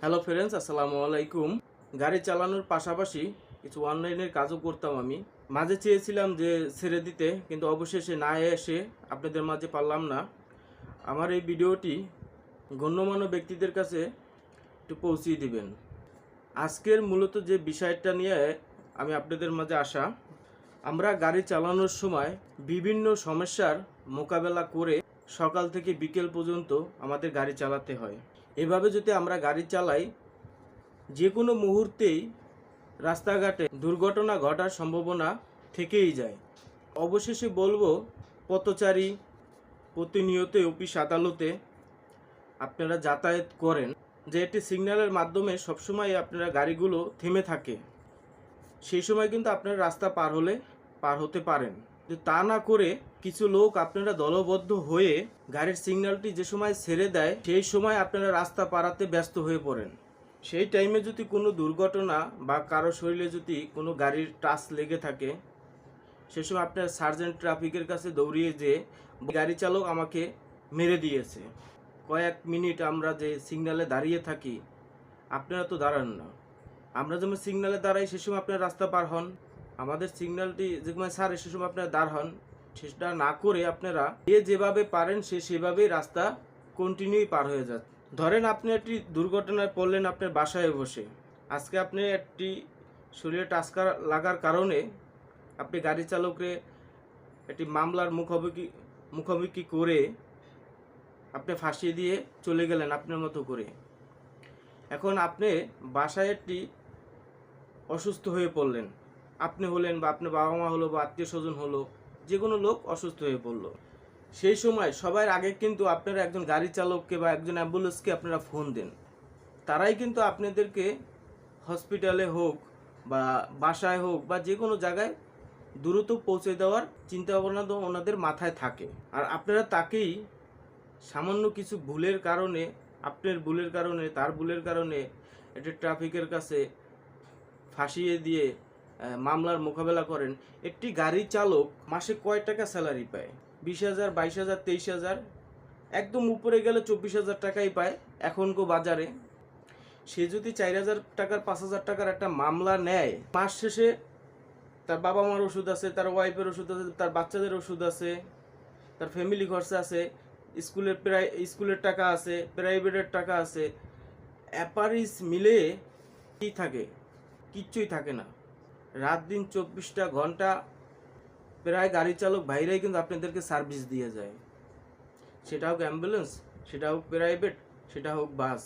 Hello friends, আসসালামু আলাইকুম। গাড়ি চালানোর পাশাপাশি কিছু অনলাইনের কাজও করতাম আমি। মাঝে চেয়েছিলাম যে ছেড়ে দিতে, কিন্তু অবশেষে না এসে আপনাদের মাঝে পারলাম না। আমার এই ভিডিওটি গণ্যমান্য ব্যক্তিদের কাছে একটু পৌঁছিয়ে দিবেন। আজকের মূলত যে বিষয়টা নিয়ে আমি আপনাদের মাঝে আসা, আমরা গাড়ি চালানোর সময় বিভিন্ন সমস্যার মোকাবেলা করে সকাল থেকে বিকেল পর্যন্ত আমাদের গাড়ি চালাতে হয়। এভাবে যদি আমরা গাড়ি চালাই, যে কোনো মুহূর্তেই রাস্তাঘাটে দুর্ঘটনা ঘটার সম্ভাবনা থেকেই যায়। অবশেষে বলবো, পথচারী প্রতিনিয়ত অফিস আদালতে আপনারা যাতায়াত করেন, যে একটি সিগন্যালের মাধ্যমে সবসময় আপনারা গাড়িগুলো থেমে থাকে। সেই সময় কিন্তু আপনারা রাস্তা পার হতে পারেন। তা না করে কিছু লোক আপনারা দলবদ্ধ হয়ে গাড়ির সিগন্যালটি যে সময় ছেড়ে দেয়, সেই সময় আপনারা রাস্তা পারাতে ব্যস্ত হয়ে পড়েন। সেই টাইমে যদি কোনো দুর্ঘটনা বা কারো শরীরে যদি কোনো গাড়ির টাচ লেগে থাকে, সে সময় আপনার সার্জেন্ট ট্রাফিকের কাছে দৌড়িয়ে যে গাড়ি চালক আমাকে মেরে দিয়েছে। কয়েক মিনিট আমরা যে সিগন্যালে দাঁড়িয়ে থাকি, আপনারা তো দাঁড়ান না। আমরা যেমন সিগন্যালে দাঁড়াই, সে সময় আপনারা রাস্তা পার হন। আমাদের সিগন্যালটি যেমন ছাড়ে, সে সময় আপনারা দাঁড় হন। সেটা না করে আপনারা যেভাবে পারেন সেভাবেই রাস্তা কন্টিনিউই পার হয়ে যাচ্ছে। ধরেন আপনি একটি দুর্ঘটনায় পড়লেন আপনার বাসায় বসে। আজকে আপনি একটি শরীরে টাচ লাগার কারণে আপনি গাড়ি চালকরে একটি মামলার মুখোমুখি করে আপনি ফাঁসিয়ে দিয়ে চলে গেলেন আপনার মতো করে। এখন আপনি বাসায় একটি অসুস্থ হয়ে পড়লেন, আপনি হলেন বা আপনার বাবা মা হলো বা আত্মীয় স্বজন হলো, যে কোনো লোক অসুস্থ হয়ে পড়লো। সেই সময় সবার আগে কিন্তু আপনারা একজন গাড়ি চালককে বা একজন অ্যাম্বুলেন্সকে আপনারা ফোন দেন। তারাই কিন্তু আপনাদেরকে হসপিটালে হোক বা বাসায় হোক বা যে কোনো জায়গায় দ্রুত পৌঁছে দেওয়ার চিন্তা ভাবনা তো ওনাদের মাথায় থাকে। আর আপনারা তাকেই সামান্য কিছু ভুলের কারণে, আপনার ভুলের কারণে, তার ভুলের কারণে এটা ট্রাফিকের কাছে ফাঁসিয়ে দিয়ে মামলার মোকাবেলা করেন। একটি গাড়ি চালক মাসে কয় টাকা স্যালারি পায়? 20,000, 22,000, 23,000, একদম উপরে গেলে 24,000 টাকাই পায় এখনকার বাজারে। সে যদি 4,000 টাকার 5,000 টাকার একটা মামলা নেয়, মাস শেষে তার বাবা মার ওষুধ আছে, তার ওয়াইফের ওষুধ আছে, তার বাচ্চাদের ওষুধ আছে, তার ফ্যামিলি খরচা আছে, স্কুলের টাকা আছে, প্রাইভেটের টাকা আছে, অ্যাপারিস মিলে কি থাকে? কিচ্ছুই থাকে না। রাত দিন 24টা ঘন্টা প্রায় গাড়ি চালক ভাইরাই কিন্তু আপনাদেরকে সার্ভিস দিয়ে যায়। সেটা হোক অ্যাম্বুলেন্স, সেটা হোক প্রাইভেট, সেটা হোক বাস।